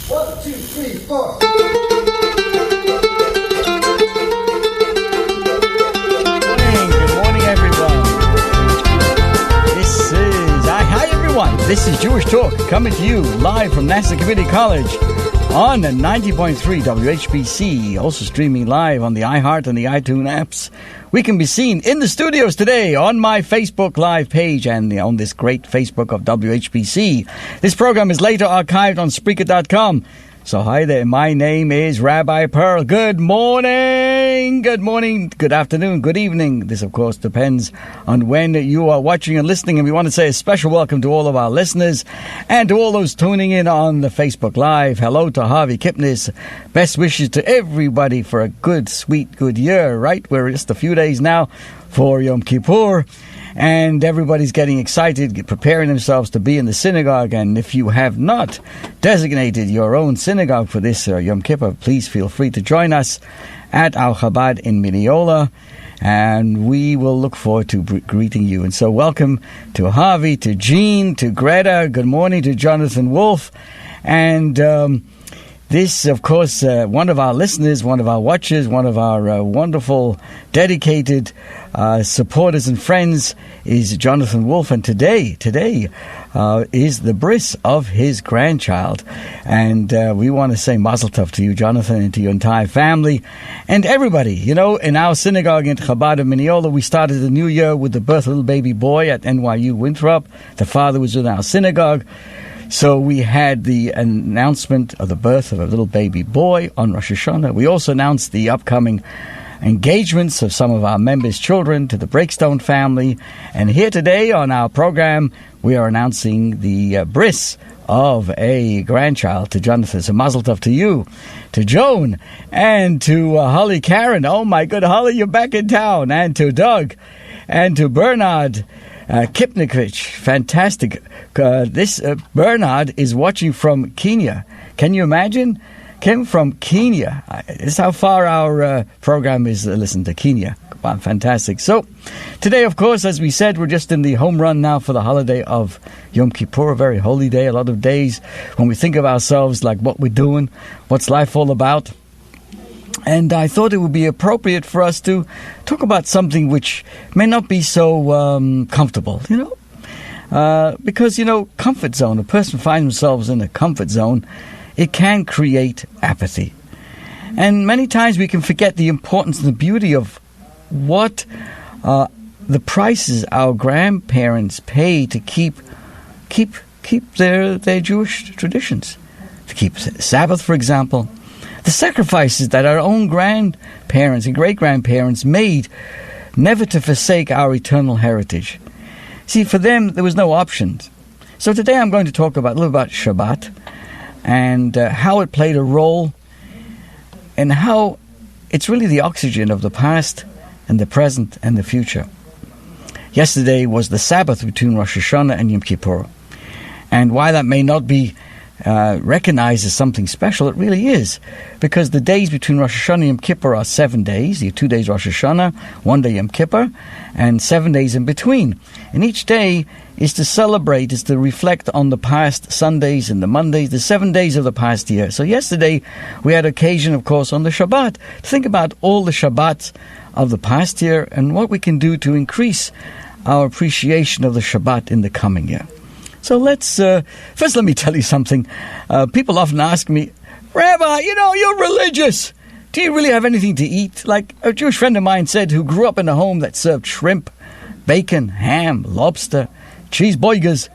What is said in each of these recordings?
1, 2, 3, 4. Good morning, everyone. Hi, everyone. This is Jewish Talk coming to you live from Nassau Community College on 90.3 WHPC, also streaming live on the iHeart and the iTunes apps. We can be seen in the studios today on my Facebook Live page and on this great Facebook of WHPC. This program is later archived on Spreaker.com. So hi there, my name is Rabbi Pearl. Good morning, good afternoon, good evening. This, of course, depends on when you are watching and listening. And we want to say a special welcome to all of our listeners and to all those tuning in on the Facebook Live. Hello to Harvey Kipnis. Best wishes to everybody for a good, sweet, good year, right? We're just a few days now for Yom Kippur. And everybody's getting excited, preparing themselves to be in the synagogue. And if you have not designated your own synagogue for this Yom Kippur, please feel free to join us at Al Chabad in Mineola. And we will look forward to greeting you. And so welcome to Harvey, to Jean, to Greta. Good morning to Jonathan Wolf. And this, of course, one of our listeners, one of our watchers, one of our wonderful, dedicated supporters and friends is Jonathan Wolf. And today is the bris of his grandchild. And we want to say mazel tov to you, Jonathan, and to your entire family and everybody. You know, in our synagogue in Chabad of Mineola, we started the new year with the birth of a little baby boy at NYU Winthrop. The father was in our synagogue. So we had the announcement of the birth of a little baby boy on Rosh Hashanah. We also announced the upcoming engagements of some of our members' children to the Breakstone family. And here today on our program, we are announcing the bris of a grandchild to Jonathan. So mazel tov to you, to Joan, and to Holly Karen. Oh my good, Holly, you're back in town. And to Doug, and to Bernard Kipnikvich. Fantastic. This Bernard is watching from Kenya. Can you imagine? Came from Kenya. This is how far our program is listened to, Kenya. Fantastic. So today, of course, as we said, we're just in the home run now for the holiday of Yom Kippur, a very holy day. A lot of days when we think of ourselves like what we're doing, what's life all about. And I thought it would be appropriate for us to talk about something which may not be so comfortable, because, comfort zone, a person finds themselves in a comfort zone, it can create apathy. And many times we can forget the importance and the beauty of what the prices our grandparents pay to keep their Jewish traditions, to keep Sabbath, for example. The sacrifices that our own grandparents and great-grandparents made never to forsake our eternal heritage. See, for them, there was no options. So today I'm going to talk a little about Shabbat and how it played a role and how it's really the oxygen of the past and the present and the future. Yesterday was the Sabbath between Rosh Hashanah and Yom Kippur. And why that may not be recognized as something special, it really is, because the days between Rosh Hashanah and Yom Kippur are 7 days. You have 2 days Rosh Hashanah, 1 day Yom Kippur, and 7 days in between. And each day is to celebrate, is to reflect on the past Sundays and the Mondays, the 7 days of the past year. So yesterday we had occasion, of course, on the Shabbat to think about all the Shabbats of the past year and what we can do to increase our appreciation of the Shabbat in the coming year. So let's, first let me tell you something. People often ask me, Rabbi, you're religious. Do you really have anything to eat? Like a Jewish friend of mine said, who grew up in a home that served shrimp, bacon, ham, lobster, cheeseburgers.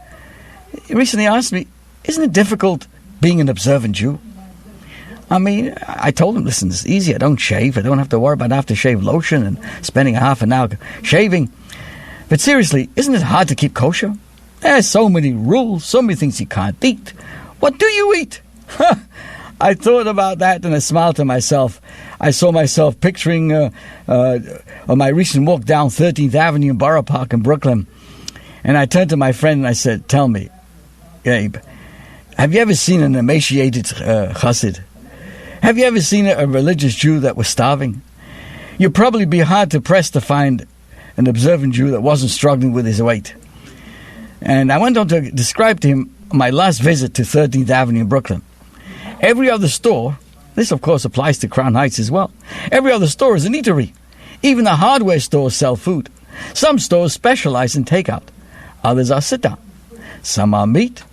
He recently asked me, isn't it difficult being an observant Jew? I mean, I told him, listen, it's easy. I don't shave. I don't have to worry about aftershave lotion and spending a half an hour shaving. But seriously, isn't it hard to keep kosher? There's so many rules, so many things you can't eat. What do you eat? I thought about that and I smiled to myself. I saw myself picturing on my recent walk down 13th Avenue in Borough Park in Brooklyn. And I turned to my friend and I said, tell me, Gabe, have you ever seen an emaciated chassid? Have you ever seen a religious Jew that was starving? You'd probably be hard to press to find an observant Jew that wasn't struggling with his weight. And I went on to describe to him my last visit to 13th Avenue in Brooklyn. Every other store, this of course applies to Crown Heights as well, every other store is an eatery. Even the hardware stores sell food. Some stores specialize in takeout. Others are sit-down. Some are meat.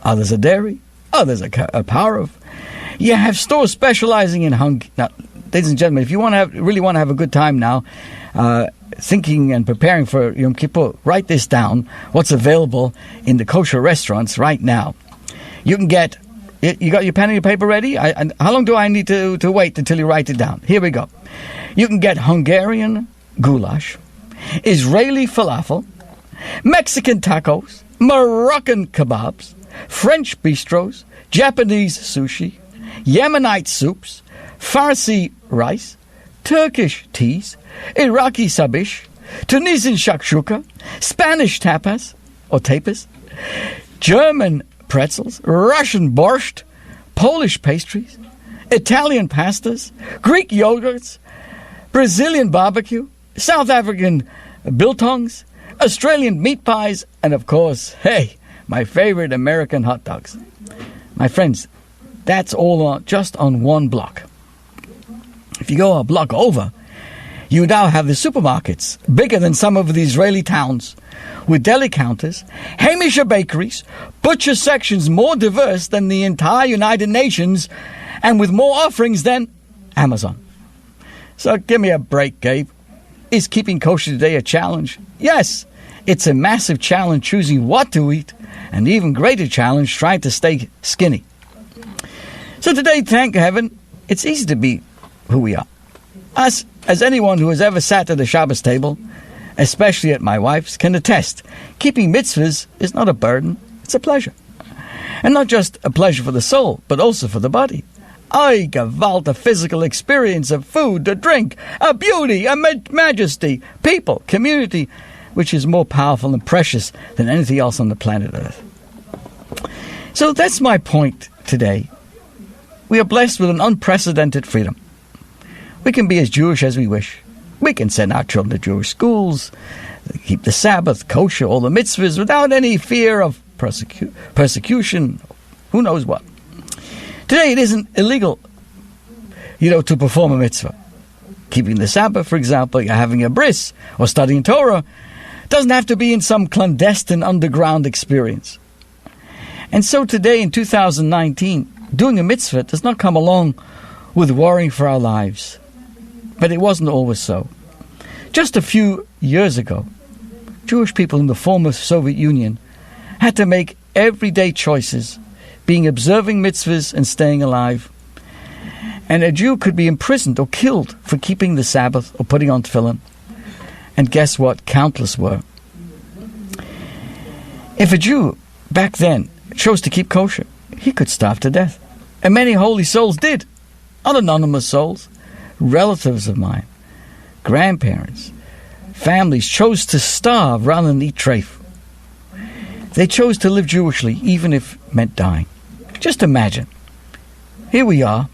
Others are dairy. Others are a power of. You have stores specializing in hunger. Now, ladies and gentlemen, if you really want to have a good time now, thinking and preparing for Yom Kippur, write this down, what's available in the kosher restaurants right now. You can get, you got your pen and your paper ready? How long do I need to wait until you write it down? Here we go. You can get Hungarian goulash, Israeli falafel, Mexican tacos, Moroccan kebabs, French bistros, Japanese sushi, Yemenite soups, Farsi rice, Turkish teas, Iraqi sabish, Tunisian shakshuka, Spanish tapas or tapas, German pretzels, Russian borscht, Polish pastries, Italian pastas, Greek yogurts, Brazilian barbecue, South African biltongs, Australian meat pies, and of course, hey, my favorite American hot dogs. My friends, that's all just on one block. If you go a block over, you now have the supermarkets, bigger than some of the Israeli towns, with deli counters, Hamisha bakeries, butcher sections more diverse than the entire United Nations, and with more offerings than Amazon. So give me a break, Gabe. Is keeping kosher today a challenge? Yes, it's a massive challenge choosing what to eat, and even greater challenge trying to stay skinny. So today, thank heaven, it's easy to be who we are. Us, as anyone who has ever sat at a Shabbos table, especially at my wife's, can attest, keeping mitzvahs is not a burden, it's a pleasure. And not just a pleasure for the soul, but also for the body. Ay, gewalt, a physical experience of food, a drink, a beauty, a majesty, people, community, which is more powerful and precious than anything else on the planet Earth. So that's my point today. We are blessed with an unprecedented freedom. We can be as Jewish as we wish. We can send our children to Jewish schools, keep the Sabbath, kosher, all the mitzvahs, without any fear of persecution, who knows what. Today it isn't illegal, to perform a mitzvah. Keeping the Sabbath, for example, having a bris, or studying Torah, doesn't have to be in some clandestine underground experience. And so today in 2019, doing a mitzvah does not come along with worrying for our lives. But it wasn't always so. Just a few years ago, Jewish people in the former Soviet Union had to make everyday choices, being observing mitzvahs and staying alive. And a Jew could be imprisoned or killed for keeping the Sabbath or putting on tefillin. And guess what? Countless were. If a Jew back then chose to keep kosher, he could starve to death. And many holy souls did. Not anonymous souls. Relatives of mine, grandparents, families chose to starve rather than eat treif. They chose to live Jewishly, even if it meant dying. Just imagine. Here we are,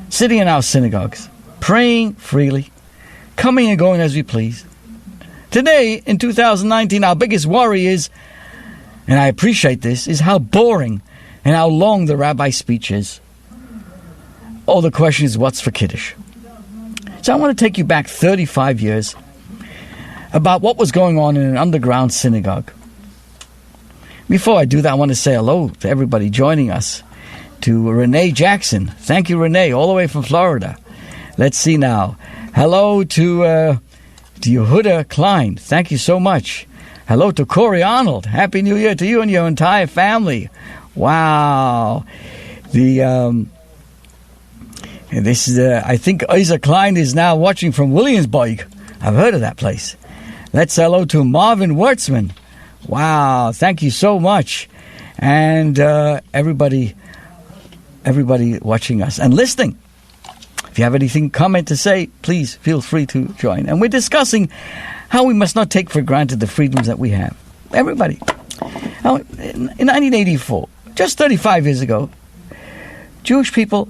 sitting in our synagogues, praying freely, coming and going as we please. Today, in 2019, our biggest worry is, and I appreciate this, is how boring and how long the rabbi's speech is. Oh, the question is, what's for Kiddush? So I want to take you back 35 years about what was going on in an underground synagogue. Before I do that, I want to say hello to everybody joining us. To Renee Jackson. Thank you, Renee, all the way from Florida. Let's see now. Hello to Yehuda Klein. Thank you so much. Hello to Corey Arnold. Happy New Year to you and your entire family. Wow. This is, I think Isa Klein is now watching from Williamsburg. I've heard of that place. Let's say hello to Marvin Wertzman. Wow, thank you so much. And everybody watching us and listening. If you have anything, comment to say, please feel free to join. And we're discussing how we must not take for granted the freedoms that we have. Everybody. Now, in 1984, just 35 years ago, Jewish people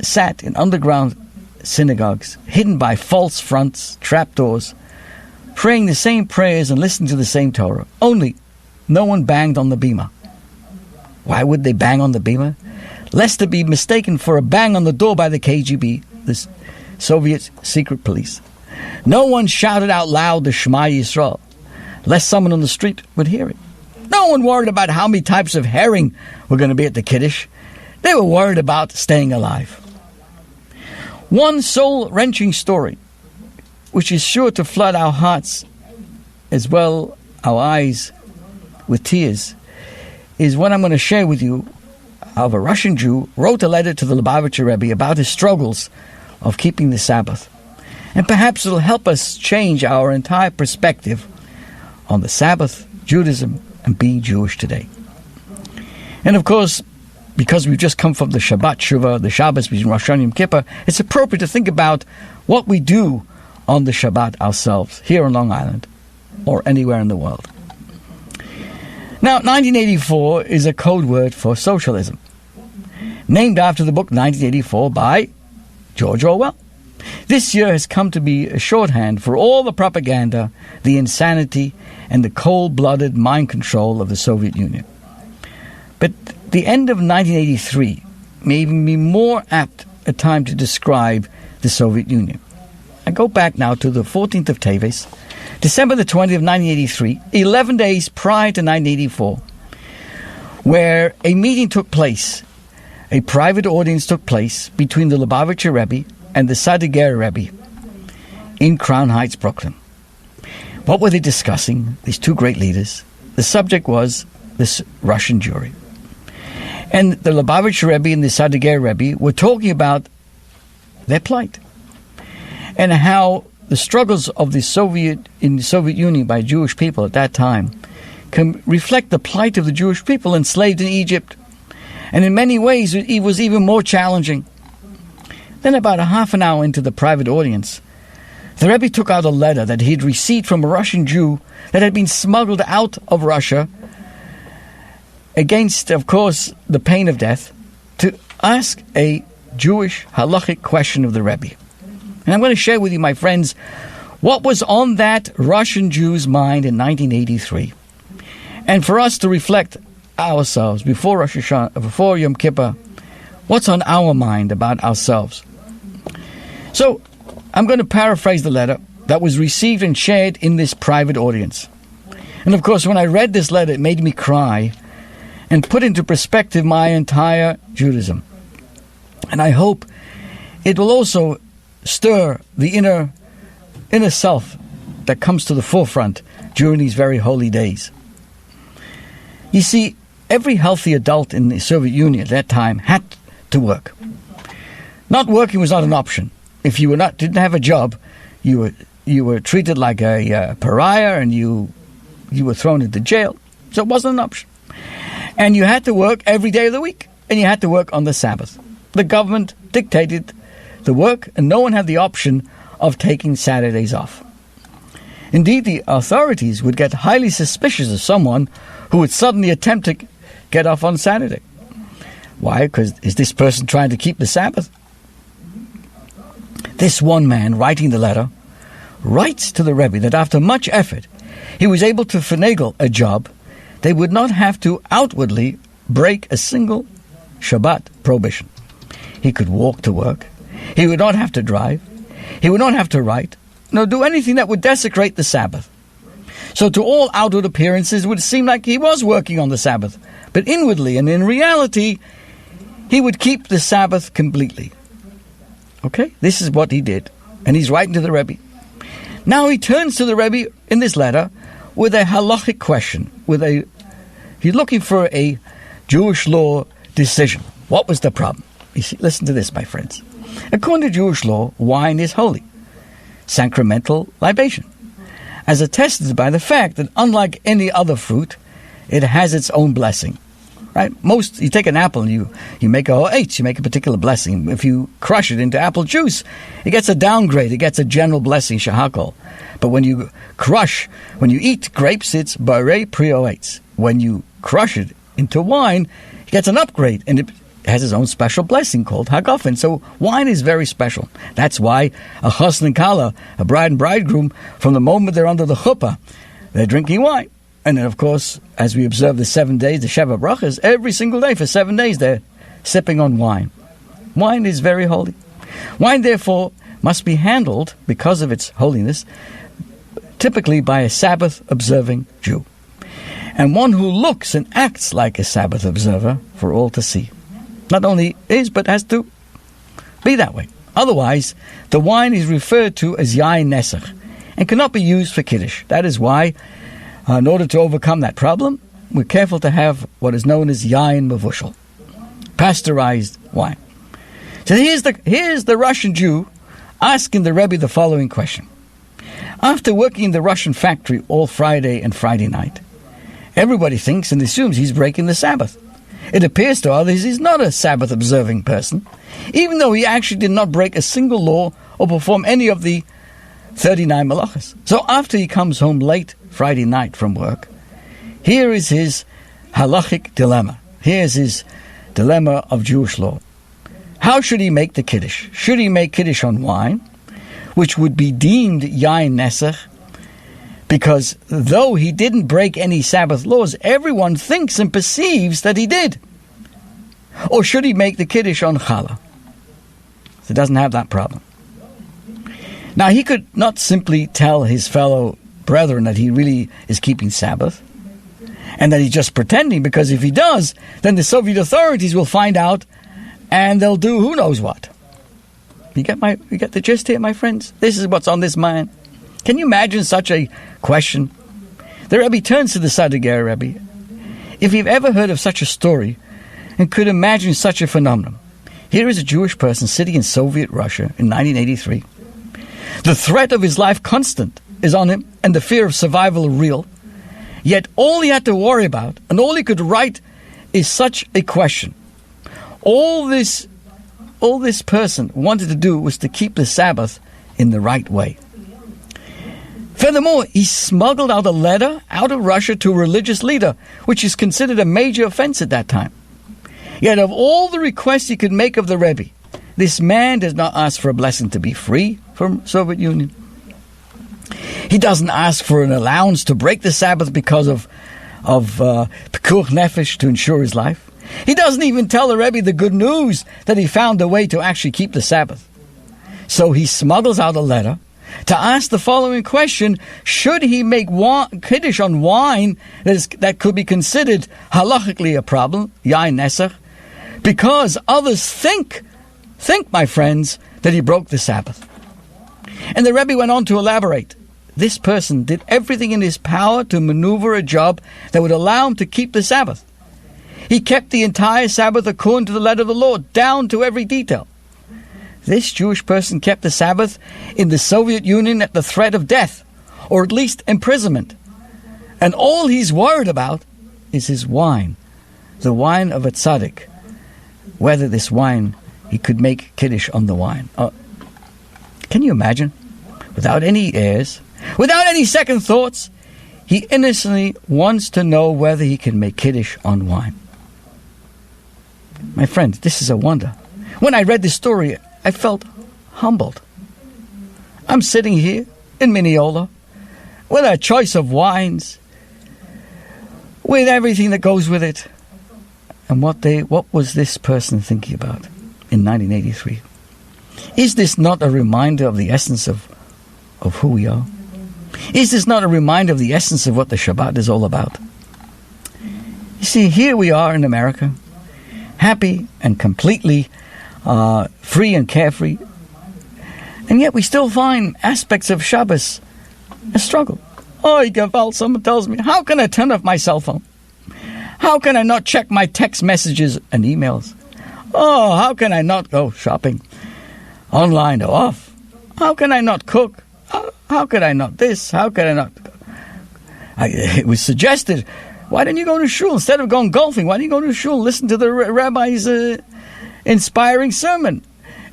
sat in underground synagogues, hidden by false fronts, trapdoors, praying the same prayers and listening to the same Torah. Only no one banged on the bima. Why would they bang on the bima? lest it be mistaken for a bang on the door by the KGB, the Soviet secret police. No one shouted out loud the Shema Yisrael, lest someone on the street would hear it. No one worried about how many types of herring were going to be at the Kiddush. They were worried about staying alive. One soul-wrenching story, which is sure to flood our hearts as well our eyes with tears, is what I'm going to share with you of a Russian Jew wrote a letter to the Lubavitcher Rebbe about his struggles of keeping the Sabbath. And perhaps it'll help us change our entire perspective on the Sabbath, Judaism, and being Jewish today. And of course, because we've just come from the Shabbat Shuvah, the Shabbos between Rosh Hashanah and Yom Kippur, it's appropriate to think about what we do on the Shabbat ourselves, here on Long Island, or anywhere in the world. Now, 1984 is a code word for socialism, named after the book 1984 by George Orwell. This year has come to be a shorthand for all the propaganda, the insanity, and the cold-blooded mind control of the Soviet Union. But the end of 1983 may even be more apt a time to describe the Soviet Union. I go back now to the 14th of Teves, December the 20th of 1983, 11 days prior to 1984, where a meeting took place, a private audience took place between the Lubavitcher Rebbe and the Sadiger Rebbe in Crown Heights, Brooklyn. What were they discussing, these two great leaders? The subject was this Russian Jewry. And the Lubavitcher Rebbe and the Sadiger Rebbe were talking about their plight and how the struggles of the Soviet Union by Jewish people at that time can reflect the plight of the Jewish people enslaved in Egypt. And in many ways, it was even more challenging. Then about a half an hour into the private audience, the Rebbe took out a letter that he had received from a Russian Jew that had been smuggled out of Russia against, of course, the pain of death, to ask a Jewish halachic question of the Rebbe. And I'm going to share with you, my friends, what was on that Russian Jew's mind in 1983. And for us to reflect ourselves before Rosh Hashanah, before Yom Kippur, what's on our mind about ourselves. So, I'm going to paraphrase the letter that was received and shared in this private audience. And of course, when I read this letter, it made me cry and put into perspective my entire Judaism. And I hope it will also stir the inner self that comes to the forefront during these very holy days. You see, every healthy adult in the Soviet Union at that time had to work. Not working was not an option. If you didn't have a job, you were treated like a pariah, and you were thrown into jail. So it wasn't an option. And you had to work every day of the week, and you had to work on the Sabbath. The government dictated the work, and no one had the option of taking Saturdays off. Indeed, the authorities would get highly suspicious of someone who would suddenly attempt to get off on Saturday. Why? Because is this person trying to keep the Sabbath? This one man writing the letter writes to the Rebbe that after much effort, he was able to finagle a job. They would not have to outwardly break a single Shabbat prohibition. He could walk to work. He would not have to drive. He would not have to write, nor do anything that would desecrate the Sabbath. So to all outward appearances, it would seem like he was working on the Sabbath. But inwardly and in reality, he would keep the Sabbath completely. Okay? This is what he did. And he's writing to the Rebbe. Now he turns to the Rebbe in this letter with a halachic question. He's looking for a Jewish law decision. What was the problem? You see, listen to this, my friends. According to Jewish law, wine is holy, sacramental libation, as attested by the fact that unlike any other fruit, it has its own blessing. Right? You take an apple and you make a H, you make a particular blessing. If you crush it into apple juice, it gets a downgrade, it gets a general blessing, shahakol. But when you eat grapes, it's barei prioetz. When you crush it into wine, it gets an upgrade, and it has its own special blessing called hagafen. So wine is very special. That's why a chassan and kala, a bride and bridegroom, from the moment they're under the chuppah, they're drinking wine. And then, of course, as we observe the 7 days, the Sheva Brachas, every single day for 7 days, they're sipping on wine. Wine is very holy. Wine, therefore, must be handled, because of its holiness, typically by a Sabbath-observing Jew, and one who looks and acts like a Sabbath observer for all to see. Not only is, but has to be that way. Otherwise, the wine is referred to as Yain Nesach and cannot be used for Kiddush. That is why, in order to overcome that problem, we're careful to have what is known as Yain Mevushal, pasteurized wine. So here's the Russian Jew asking the Rebbe the following question. After working in the Russian factory all Friday and Friday night, everybody thinks and assumes he's breaking the Sabbath. It appears to others he's not a Sabbath-observing person, even though he actually did not break a single law or perform any of the 39 malachas. So after he comes home late Friday night from work, here is his halachic dilemma. Here's his dilemma of Jewish law. How should he make the Kiddush? Should he make Kiddush on wine, which would be deemed Yain Nesach, because though he didn't break any Sabbath laws, everyone thinks and perceives that he did? Or should he make the Kiddush on Challah? So he doesn't have that problem. Now, he could not simply tell his fellow brethren that he really is keeping Sabbath, and that he's just pretending, because if he does, then the Soviet authorities will find out, and they'll do who knows what. You get the gist here, my friends? This is what's on this mind. Can you imagine such a question? The Rebbe turns to the Sadiger Rebbe. If you've ever heard of such a story and could imagine such a phenomenon, here is a Jewish person sitting in Soviet Russia in 1983. The threat of his life constant is on him, and the fear of survival real. Yet all he had to worry about, and all he could write, is such a question. All this person wanted to do was to keep the Sabbath in the right way. Furthermore, he smuggled out a letter out of Russia to a religious leader, which is considered a major offense at that time. Yet of all the requests he could make of the Rebbe, this man does not ask for a blessing to be free from Soviet Union. He doesn't ask for an allowance to break the Sabbath because of Pekuach Nefesh to ensure his life. He doesn't even tell the Rebbe the good news that he found a way to actually keep the Sabbath. So he smuggles out a letter to ask the following question: should he make Kiddush on wine that could be considered halachically a problem, Yain Nesach, because others think, my friends, that he broke the Sabbath? And the Rebbe went on to elaborate. This person did everything in his power to maneuver a job that would allow him to keep the Sabbath. He kept the entire Sabbath according to the letter of the law, down to every detail. This Jewish person kept the Sabbath in the Soviet Union at the threat of death, or at least imprisonment. And all he's worried about is his wine, the wine of a tzaddik, whether this wine, he could make Kiddush on the wine. Can you imagine? Without any airs, without any second thoughts, he innocently wants to know whether he can make Kiddush on wine. My friend, this is a wonder. When I read this story, I felt humbled. I'm sitting here in Mineola with a choice of wines, with everything that goes with it. And what was this person thinking about in 1983? Is this not a reminder of the essence of who we are? Is this not a reminder of the essence of what the Shabbat is all about? You see, here we are in America, happy and completely free and carefree, and yet we still find aspects of Shabbos a struggle. Oh, Gaval, someone tells me, how can I turn off my cell phone? How can I not check my text messages and emails? Oh, how can I not go shopping online or off? How can I not cook? How could I not this? How could I not? It was suggested, why don't you go to shul? Instead of going golfing, why don't you go to shul, listen to the rabbi's inspiring sermon?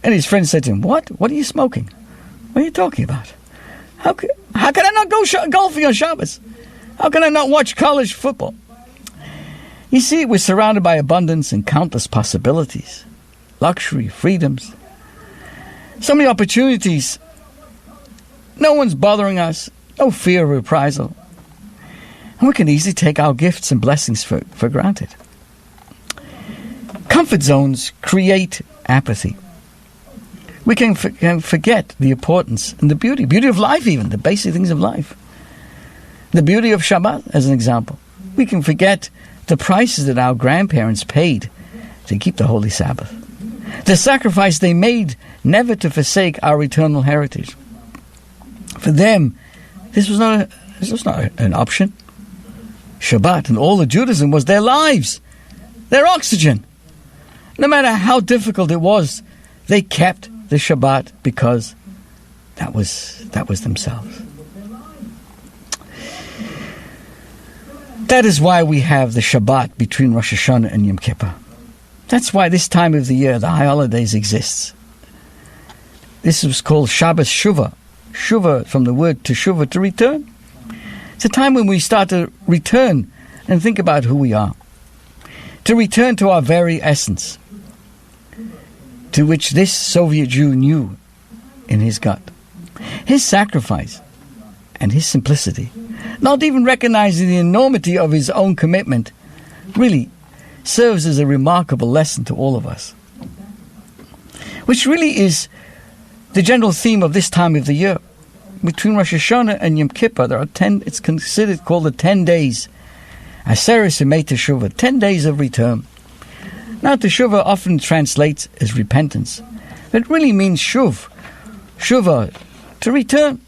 And his friend said to him, What are you smoking? What are you talking about? How can I not go golfing on Shabbos? How can I not watch college football? You see, we're surrounded by abundance and countless possibilities, luxury, freedoms, so many opportunities. No one's bothering us, no fear of reprisal. And we can easily take our gifts and blessings for granted. Comfort zones create apathy. We can forget the importance and the beauty of life even, the basic things of life. The beauty of Shabbat, as an example. We can forget the prices that our grandparents paid to keep the Holy Sabbath. The sacrifice they made never to forsake our eternal heritage. For them, this was not an option. Shabbat and all of Judaism was their lives, their oxygen. No matter how difficult it was, they kept the Shabbat because that was themselves. That is why we have the Shabbat between Rosh Hashanah and Yom Kippur. That's why this time of the year, the high holidays, exists. This was called Shabbos Shuvah. Shuvah, from the word teshuvah, to return. It's a time when we start to return and think about who we are. To return to our very essence, to which this Soviet Jew knew in his gut. His sacrifice and his simplicity, not even recognizing the enormity of his own commitment, really serves as a remarkable lesson to all of us. Which really is the general theme of this time of the year. Between Rosh Hashanah and Yom Kippur, there are 10, it's called the 10 days. Aseres Yemei Teshuvah, 10 days of return. Now, Teshuvah often translates as repentance, but it really means Shuvah, to return.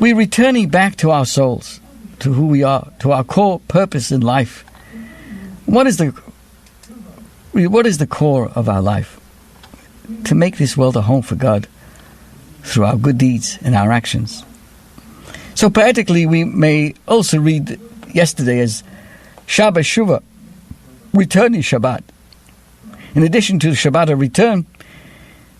We're returning back to our souls, to who we are, to our core purpose in life. What is the core of our life? To make this world a home for God through our good deeds and our actions. So poetically, we may also read yesterday as Shabbat Shuvah, returning Shabbat. In addition to the Shabbat of return,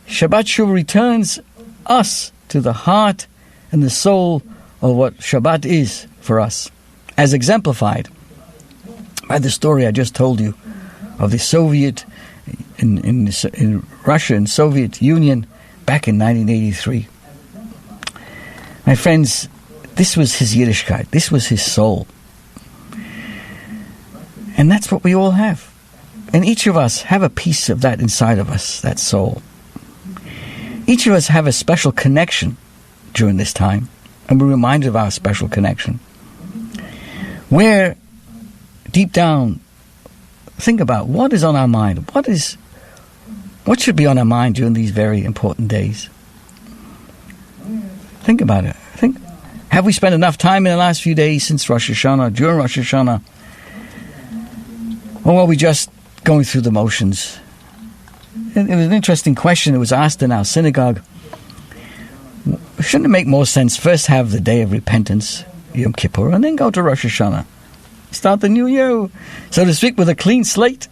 Shabbat Shuvah returns us to the heart and the soul of what Shabbat is for us, as exemplified by the story I just told you of the Soviet in Russia and Soviet Union back in 1983. My friends, this was his Yiddishkeit, this was his soul. And that's what we all have. And each of us have a piece of that inside of us, that soul. Each of us have a special connection during this time, and we're reminded of our special connection. Where, deep down, think about what is on our mind. What should be on our mind during these very important days? Think about it. Have we spent enough time in the last few days since Rosh Hashanah, during Rosh Hashanah? Or are we just going through the motions? It was an interesting question that was asked in our synagogue. Shouldn't it make more sense first have the day of repentance, Yom Kippur, and then go to Rosh Hashanah? Start the new year, so to speak, with a clean slate?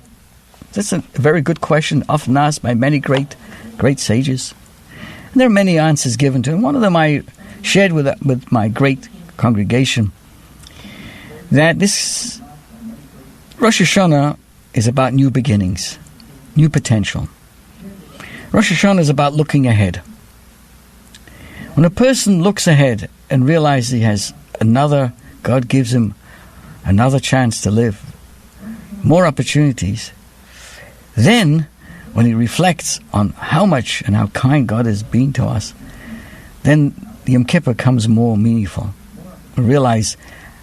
That's a very good question, often asked by many great sages. And there are many answers given to it. And one of them I shared with my great congregation, that this Rosh Hashanah is about new beginnings, new potential. Rosh Hashanah is about looking ahead. When a person looks ahead and realizes he has God gives him another chance to live, more opportunities, then when he reflects on how much and how kind God has been to us, then the Yom Kippur becomes more meaningful. We realize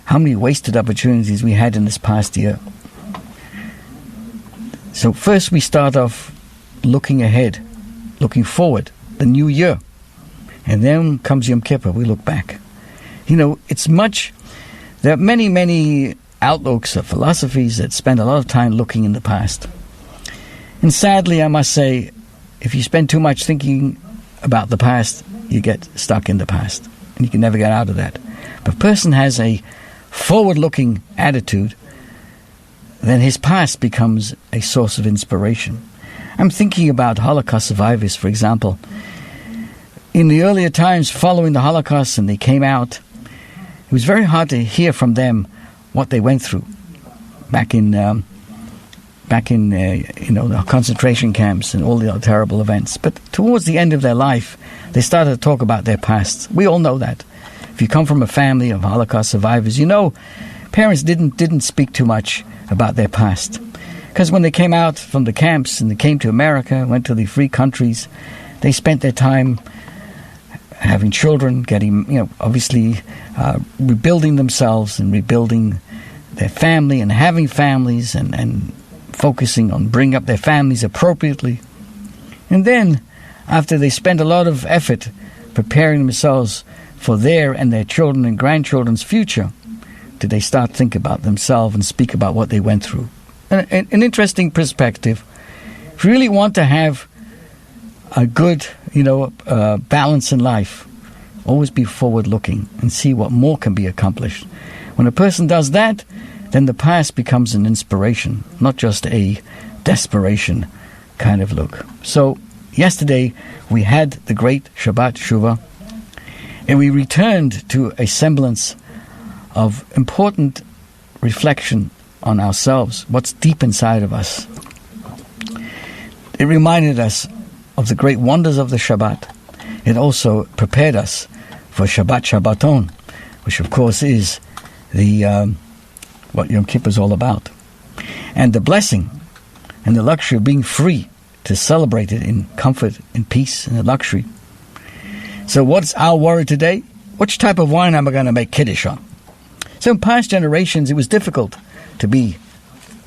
how many wasted opportunities we had in this past year. So first we start off looking ahead, looking forward, the new year. And then comes Yom Kippur, we look back. There are many outlooks of philosophies that spend a lot of time looking in the past. And sadly, I must say, if you spend too much thinking about the past, you get stuck in the past. And you can never get out of that. But if a person has a forward-looking attitude, then his past becomes a source of inspiration. I'm thinking about Holocaust survivors, for example. In the earlier times following the Holocaust, and they came out, it was very hard to hear from them what they went through back in the concentration camps and all the terrible events. But towards the end of their life, they started to talk about their past. We all know that. If you come from a family of Holocaust survivors, parents didn't speak too much about their past. Because when they came out from the camps and they came to America, went to the free countries, they spent their time having children, getting, obviously rebuilding themselves and rebuilding their family and having families and focusing on bringing up their families appropriately. And then, after they spent a lot of effort preparing themselves for their and their children and grandchildren's future, did they start to think about themselves and speak about what they went through. An interesting perspective. If you really want to have a good, balance in life, always be forward-looking and see what more can be accomplished. When a person does that, then the past becomes an inspiration, not just a desperation kind of look. So, yesterday we had the great Shabbat Shuvah, and we returned to a semblance of important reflection on ourselves, what's deep inside of us. It reminded us of the great wonders of the Shabbat. It also prepared us for Shabbat Shabbaton, which of course is the what Yom Kippur is all about. And the blessing and the luxury of being free to celebrate it in comfort and peace and luxury. So what's our worry today? Which type of wine am I going to make Kiddush on? So in past generations, it was difficult to be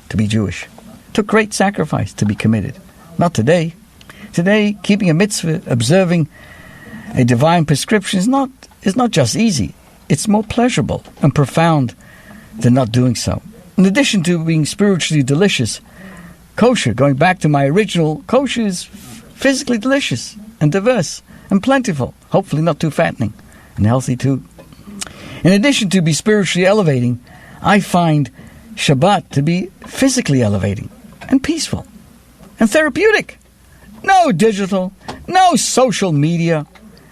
Jewish. It took great sacrifice to be committed. Not today. Today, keeping a mitzvah, observing a divine prescription is not just easy. It's more pleasurable and profound than not doing so. In addition to being spiritually delicious, kosher, going back to my original, kosher is physically delicious and diverse and plentiful, hopefully not too fattening, and healthy too. In addition to be spiritually elevating, I find Shabbat to be physically elevating and peaceful and therapeutic. No digital, no social media,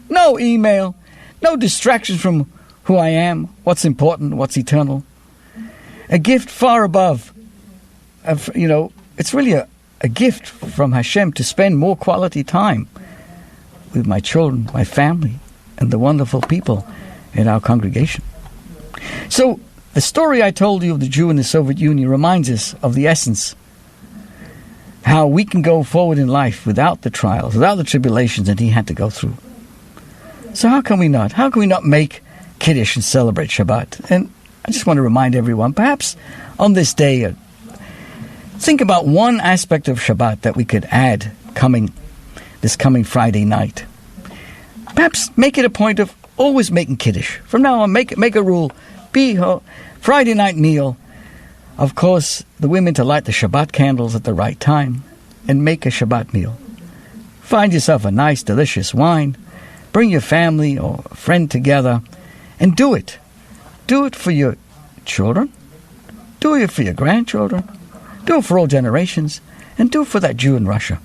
no email, no distractions from who I am, what's important, what's eternal. A gift far above, it's really a gift from Hashem to spend more quality time with my children, my family, and the wonderful people in our congregation. So, the story I told you of the Jew in the Soviet Union reminds us of the essence, how we can go forward in life without the trials, without the tribulations that he had to go through. So how can we not? How can we not make Kiddush and celebrate Shabbat? And I just want to remind everyone, perhaps on this day, think about one aspect of Shabbat that we could add this coming Friday night. Perhaps make it a point of always making Kiddush. From now on, make a rule. Friday night meal. Of course, the women to light the Shabbat candles at the right time and make a Shabbat meal. Find yourself a nice, delicious wine. Bring your family or a friend together and do it. Do it for your children. Do it for your grandchildren. Do it for all generations. And do it for that Jew in Russia.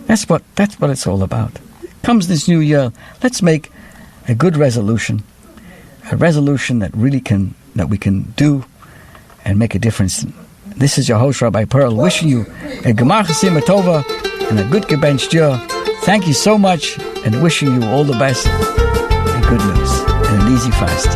That's what it's all about. Comes this new year, let's make a good resolution. A resolution that we can do and make a difference. This is your host, Rabbi Pearl, wishing you a Gemar Chasima Tova and a good gebenched year. Thank you so much, and wishing you all the best and good news and an easy fast.